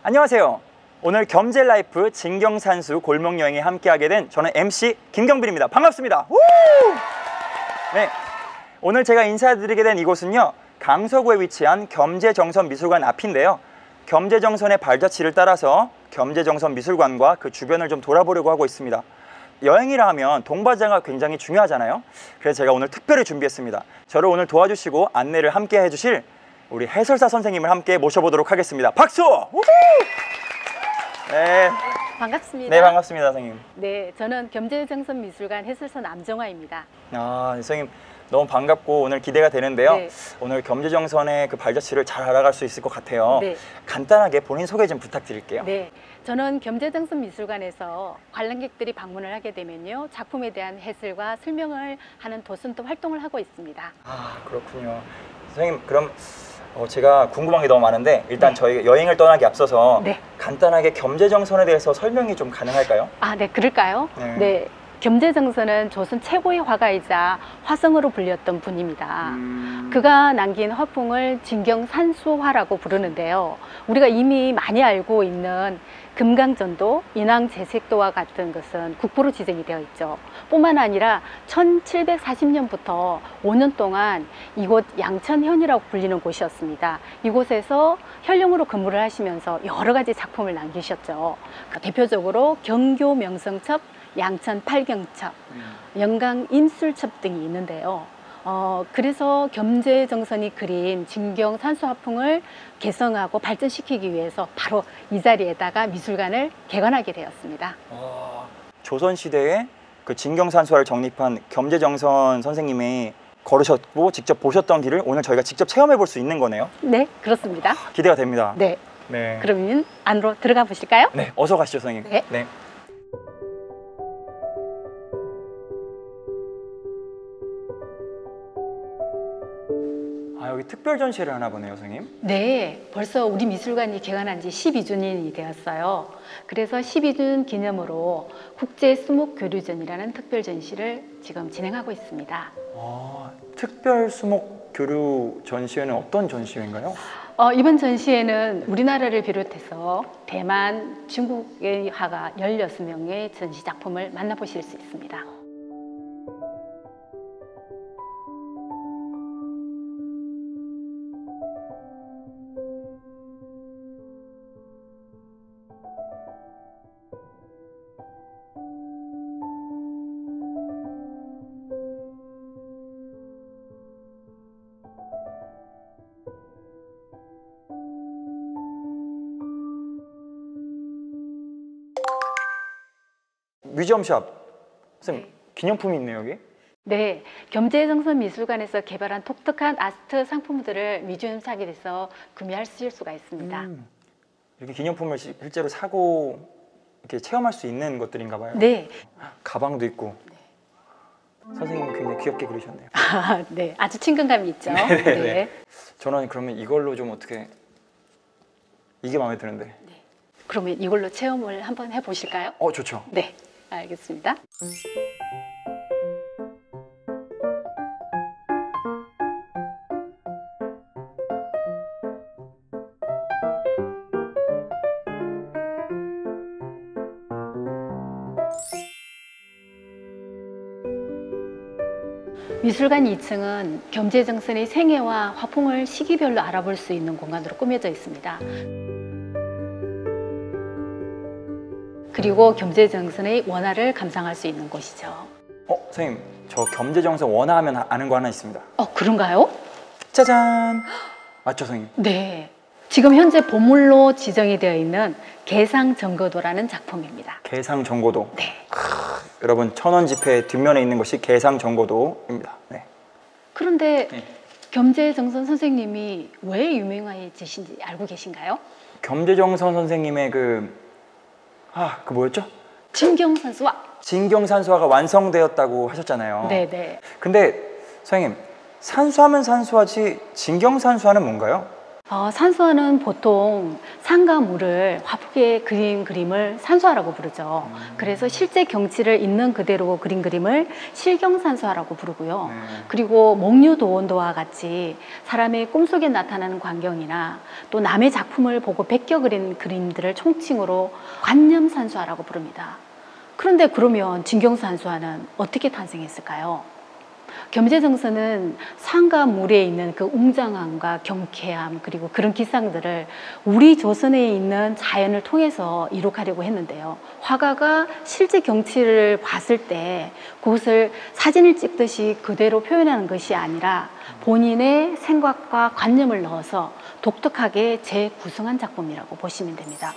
안녕하세요. 오늘 겸제라이프 진경산수 골목여행에 함께하게 된 저는 MC 김경빈입니다. 반갑습니다. 우! 네, 오늘 제가 인사드리게 된 이곳은요, 강서구에 위치한 겸제정선미술관 앞인데요. 겸제정선의 발자취를 따라서 겸제정선미술관과 그 주변을 좀 돌아보려고 하고 있습니다. 여행이라 하면 동반자가 굉장히 중요하잖아요. 그래서 제가 오늘 특별히 준비했습니다. 저를 오늘 도와주시고 안내를 함께 해주실 우리 해설사 선생님을 함께 모셔보도록 하겠습니다. 박수! 우후! 네. 반갑습니다. 네, 반갑습니다, 선생님. 네, 저는 겸제정선미술관 해설사 남정화입니다. 선생님 너무 반갑고 오늘 기대가 되는데요. 네. 오늘 겸제정선의 그 발자취를 잘 알아갈 수 있을 것 같아요. 네. 간단하게 본인 소개 좀 부탁드릴게요. 네, 저는 겸제정선미술관에서 관람객들이 방문을 하게 되면요, 작품에 대한 해설과 설명을 하는 도슨트 활동을 하고 있습니다. 아, 그렇군요. 선생님, 그럼 제가 궁금한 게 너무 많은데 일단 네. 저희 여행을 떠나기 앞서서 네. 간단하게 겸제정선에 대해서 설명이 좀 가능할까요? 아, 네, 그럴까요? 네. 네. 겸제정선은 조선 최고의 화가이자 화성으로 불렸던 분입니다. 그가 남긴 화풍을 진경산수화라고 부르는데요. 우리가 이미 많이 알고 있는 금강전도, 인왕제색도와 같은 것은 국보로 지정이 되어 있죠. 뿐만 아니라 1740년부터 5년 동안 이곳 양천현이라고 불리는 곳이었습니다. 이곳에서 현령으로 근무를 하시면서 여러 가지 작품을 남기셨죠. 대표적으로 경교 명성첩, 양천 팔경첩, 영강 임술첩 등이 있는데요. 그래서 겸제정선이 그린 진경산수화풍을 개성하고 발전시키기 위해서 바로 이 자리에다가 미술관을 개관하게 되었습니다. 조선시대에 그 진경산수화를 정립한 겸제정선 선생님이 걸으셨고 직접 보셨던 길을 오늘 저희가 직접 체험해 볼 수 있는 거네요. 네, 그렇습니다. 기대가 됩니다. 네. 네. 그러면 안으로 들어가 보실까요? 네, 어서 가시죠, 선생님. 네. 네. 여기 특별 전시를 하나 보네요, 선생님. 네, 벌써 우리 미술관이 개관한 지 12주년이 되었어요. 그래서 12주년 기념으로 국제 수목교류전이라는 특별 전시를 지금 진행하고 있습니다. 특별 수목 교류 전시회는 어떤 전시회인가요? 이번 전시회는 우리나라를 비롯해서 대만, 중국의 화가 16명의 전시 작품을 만나보실 수 있습니다. 뮤지엄샵. 선생님, 네. 기념품이 있네요, 여기. 네, 겸제정선미술관에서 개발한 독특한 아트 상품들을 뮤지엄샵에서 구매하실 수가 있습니다. 이렇게 기념품을 실제로 사고 이렇게 체험할 수 있는 것들인가 봐요. 네. 가방도 있고. 선생님이 굉장히 귀엽게 그리셨네요. 네, 아주 친근감이 있죠. 네. 네. 저는 그러면 이걸로 좀 어떻게, 이게 마음에 드는데. 네. 그러면 이걸로 체험을 한번 해보실까요? 좋죠. 네, 알겠습니다. 미술관 2층은 겸제정선의 생애와 화풍을 시기별로 알아볼 수 있는 공간으로 꾸며져 있습니다. 그리고 겸제정선의 원화를 감상할 수 있는 곳이죠. 선생님, 저 겸제정선 원화하면 아는 거 하나 있습니다. 그런가요? 짜잔! 맞죠, 선생님? 네. 지금 현재 보물로 지정이 되어 있는 개상정거도라는 작품입니다. 개상정거도. 네. 여러분, 천원지폐 뒷면에 있는 것이 개상정거도입니다. 네. 그런데 네. 겸제정선 선생님이 왜 유명해지신지 알고 계신가요? 겸제정선 선생님의 그 뭐였죠? 진경산수화. 진경산수화가 완성되었다고 하셨잖아요. 네네. 근데 선생님, 산수하면 산수하지 진경산수화는 뭔가요? 산수화는 보통 산과 물을 화폭에 그린 그림을 산수화라고 부르죠. 그래서 실제 경치를 있는 그대로 그린 그림을 실경산수화라고 부르고요. 그리고 목류도원도와 같이 사람의 꿈속에 나타나는 광경이나 또 남의 작품을 보고 베껴 그린 그림들을 총칭으로 관념산수화라고 부릅니다. 그런데 그러면 진경산수화는 어떻게 탄생했을까요? 겸재정서는 산과 물에 있는 그 웅장함과 경쾌함 그리고 그런 기상들을 우리 조선에 있는 자연을 통해서 이룩하려고 했는데요. 화가가 실제 경치를 봤을 때 그것을 사진을 찍듯이 그대로 표현하는 것이 아니라 본인의 생각과 관념을 넣어서 독특하게 재구성한 작품이라고 보시면 됩니다.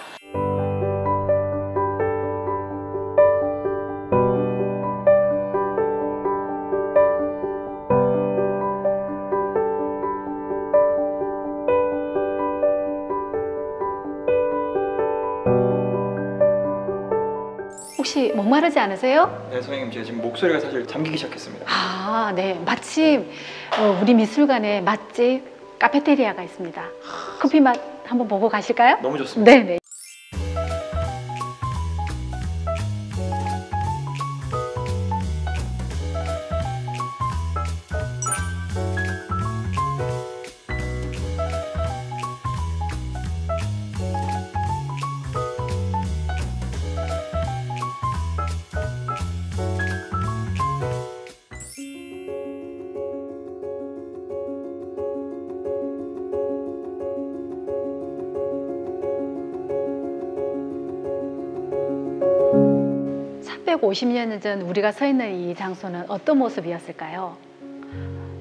혹시 목마르지 않으세요? 네, 선생님, 제가 지금 목소리가 사실 잠기기 시작했습니다. 아, 네. 마침 우리 미술관에 맛집 카페테리아가 있습니다. 커피 맛 한번 보고 가실까요? 너무 좋습니다. 네, 네. (350년) 전 우리가 서 있는 이 장소는 어떤 모습이었을까요?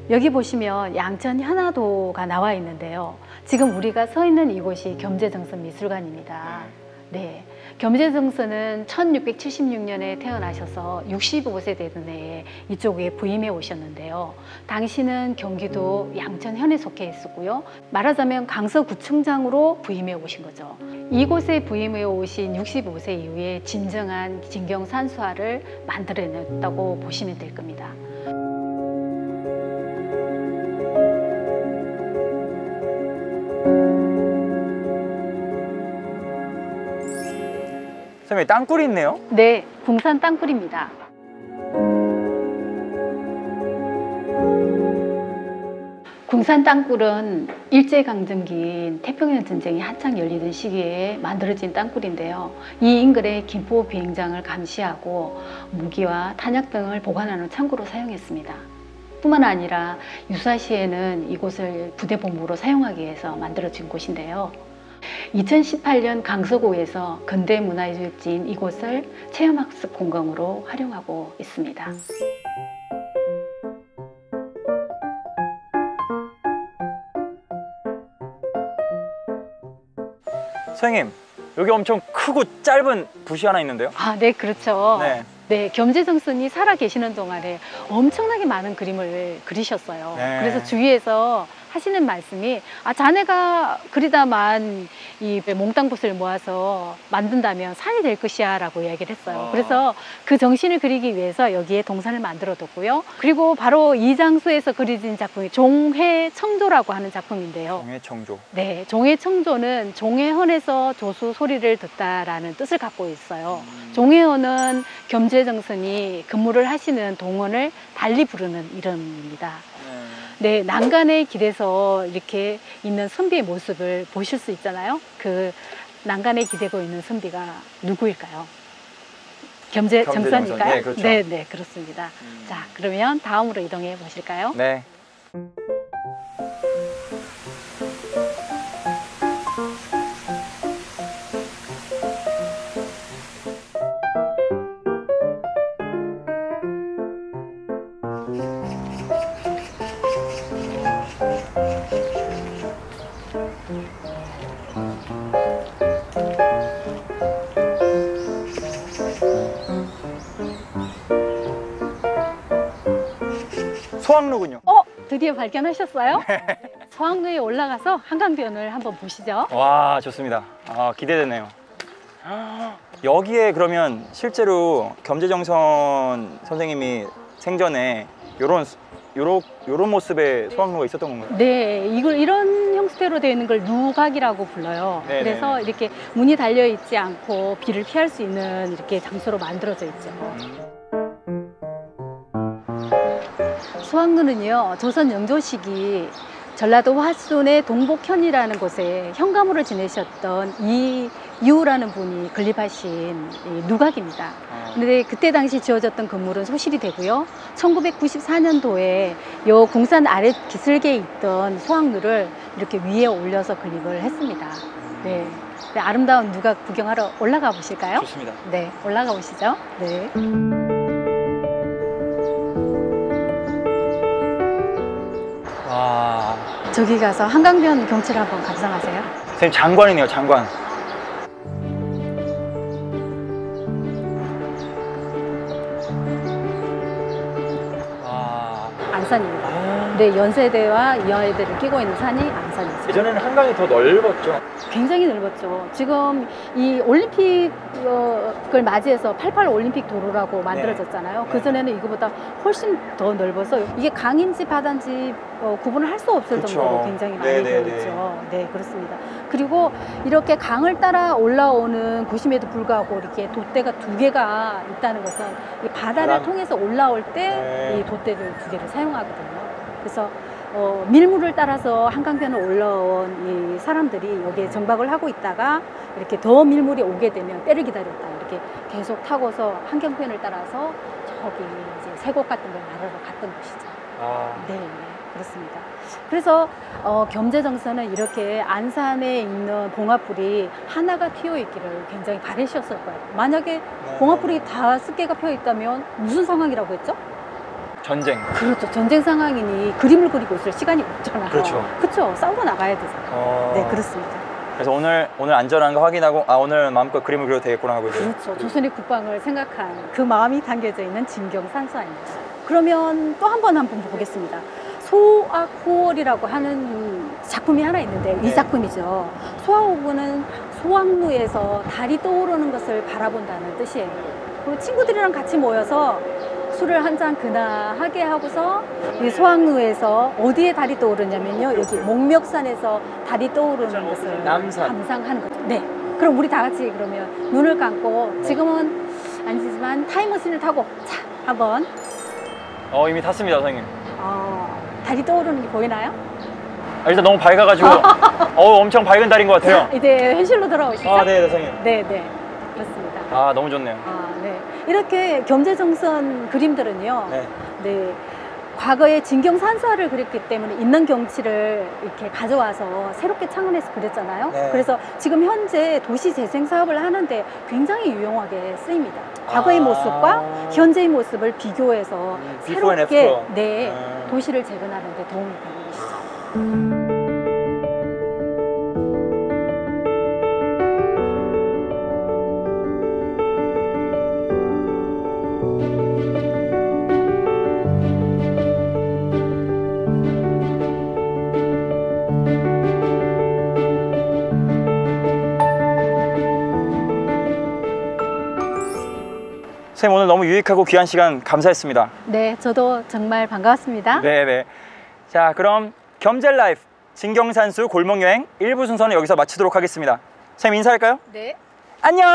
여기 보시면 양천 현화도가 나와 있는데요. 지금 우리가 서 있는 이곳이 겸재정선 미술관입니다. 네, 겸재정선은 1676년에 태어나셔서 65세 되던 해에 이쪽에 부임해 오셨는데요. 당시는 경기도 양천현에 속해 있었고요. 말하자면 강서구청장으로 부임해 오신 거죠. 이곳에 부임해 오신 65세 이후에 진정한 진경산수화를 만들어냈다고 보시면 될 겁니다. 선생님, 땅굴이 있네요? 네, 궁산 땅굴입니다. 궁산 땅굴은 일제강점기인 태평양 전쟁이 한창 열리던 시기에 만들어진 땅굴인데요. 이 인근에 김포 비행장을 감시하고 무기와 탄약 등을 보관하는 창고로 사용했습니다. 뿐만 아니라 유사시에는 이곳을 부대본부로 사용하기 위해서 만들어진 곳인데요. 2018년 강서구에서 근대문화유적지인 이곳을 체험학습 공간으로 활용하고 있습니다. 선생님, 여기 엄청 크고 짧은 붓이 하나 있는데요? 아, 네, 그렇죠. 네. 네, 겸재정선이 살아 계시는 동안에 엄청나게 많은 그림을 그리셨어요. 네. 그래서 주위에서 하시는 말씀이 자네가 그리다만 이 몽땅붓을 모아서 만든다면 산이 될 것이야 라고 이야기를 했어요. 그래서 그 정신을 그리기 위해서 여기에 동산을 만들어 뒀고요. 그리고 바로 이 장소에서 그려진 작품이 종해청조라고 하는 작품인데요. 종해청조. 네, 종해청조는 종해헌에서 조수 소리를 듣다라는 뜻을 갖고 있어요. 종해헌은 겸재정선이 근무를 하시는 동원을 달리 부르는 이름입니다. 네, 난간의 길에서 이렇게 있는 선비의 모습을 보실 수 있잖아요. 그 난간에 기대고 있는 선비가 누구일까요? 겸재정선일까요? 네, 그렇죠. 네, 네, 그렇습니다. 자, 그러면 다음으로 이동해 보실까요? 네. 소학로군요. 드디어 발견하셨어요? 소학로에 올라가서 한강변을 한번 보시죠. 와, 좋습니다. 기대되네요. 여기에 그러면 실제로 겸재정선 선생님이 생전에 이런 요런 모습의 소확루가 있었던 건가요? 네, 이걸 이런 형태로 되어 있는 걸 누각이라고 불러요. 네네. 그래서 이렇게 문이 달려 있지 않고 비를 피할 수 있는 이렇게 장소로 만들어져 있죠. 소확루는요, 조선 영조시기 전라도 화순의 동복현이라는 곳에 현가물을 지내셨던 이유라는 분이 건립하신 이 누각입니다. 그런데 그때 당시 지어졌던 건물은 소실이 되고요. 1994년도에 요 공산 아래 기슭에 있던 소확루를 이렇게 위에 올려서 건립을 했습니다. 네. 네, 아름다운 누각 구경하러 올라가 보실까요? 좋습니다. 네, 올라가 보시죠. 네. 와, 저기 가서 한강변 경치를 한번 감상하세요. 선생님 장관이네요, 장관. 와, 안산입니다. 네, 연세대와 이화여대를 끼고 있는 산이 안산이죠. 예전에는 한강이 더 넓었죠. 굉장히 넓었죠. 지금 이 올림픽을 맞이해서 88 올림픽 도로라고 만들어졌잖아요. 네. 그전에는 이거보다 훨씬 더 넓어서 이게 강인지 바다인지 구분을 할 수 없을 그쵸. 정도로 굉장히 많이 네, 되어 네, 있죠. 네, 그렇습니다. 그리고 이렇게 강을 따라 올라오는 곳임에도 불구하고 이렇게 돛대가 두 개가 있다는 것은 이 바다를 바람. 통해서 올라올 때 네. 이 돛대를 두 개를 사용하거든요. 그래서 밀물을 따라서 한강변을 올라온 이 사람들이 여기에 정박을 하고 있다가 이렇게 더 밀물이 오게 되면 때를 기다렸다 이렇게 계속 타고서 한강변을 따라서 저기 이제 세곡 같은 걸 나르러 갔던 곳이죠. 네, 그렇습니다. 그래서 겸재정선은 이렇게 안산에 있는 봉화풀이 하나가 튀어 있기를 굉장히 바라셨을 거예요. 만약에 봉화풀이 5개가 피어 있다면 무슨 상황이라고 했죠? 전쟁. 그렇죠. 전쟁 상황이니 그림을 그리고 있을 시간이 없잖아요. 그렇죠. 그렇죠. 싸우고 나가야 되잖아요. 네, 그렇습니다. 그래서 오늘 안전한 거 확인하고 오늘 마음껏 그림을 그려도 되겠구나 하고 이제. 그렇죠. 조선의 국방을 생각한 그 마음이 담겨져 있는 진경산수화입니다. 그러면 또 한번 보겠습니다. 소악호월이라고 하는 작품이 하나 있는데 이 작품이죠. 소악호월은 소확루에서 달이 떠오르는 것을 바라본다는 뜻이에요. 그리고 친구들이랑 같이 모여서 술을 한 잔 근하하게 하고서 이 소확루에서 어디에 달이 떠오르냐면요, 여기 목멱산에서 달이 떠오르는 것을 남산. 감상하는 거죠. 네. 그럼 우리 다 같이 그러면 눈을 감고 지금은 아니지만 타임머신을 타고 자 한번 이미 탔습니다, 선생님. 달이 떠오르는 게 보이나요? 일단 너무 밝아가지고 엄청 밝은 달인 것 같아요. 이제 현실로 돌아오시죠? 네, 선생님. 네, 네. 그렇습니다. 너무 좋네요. 네. 이렇게 겸재정선 그림들은요. 네. 네. 과거에 진경산수화를 그렸기 때문에 있는 경치를 이렇게 가져와서 새롭게 창안해서 그렸잖아요. 네. 그래서 지금 현재 도시 재생 사업을 하는데 굉장히 유용하게 쓰입니다. 과거의 모습과 현재의 모습을 비교해서 비포 앤 새롭게 애프터. 네, 도시를 재건하는 데 도움이 되는 것이죠. 선생님 오늘 너무 유익하고 귀한 시간 감사했습니다. 네, 저도 정말 반가웠습니다. 네네. 자, 그럼 겸젤라이프 진경산수 골목여행 1부 순서는 여기서 마치도록 하겠습니다. 선생님 인사할까요? 네. 안녕!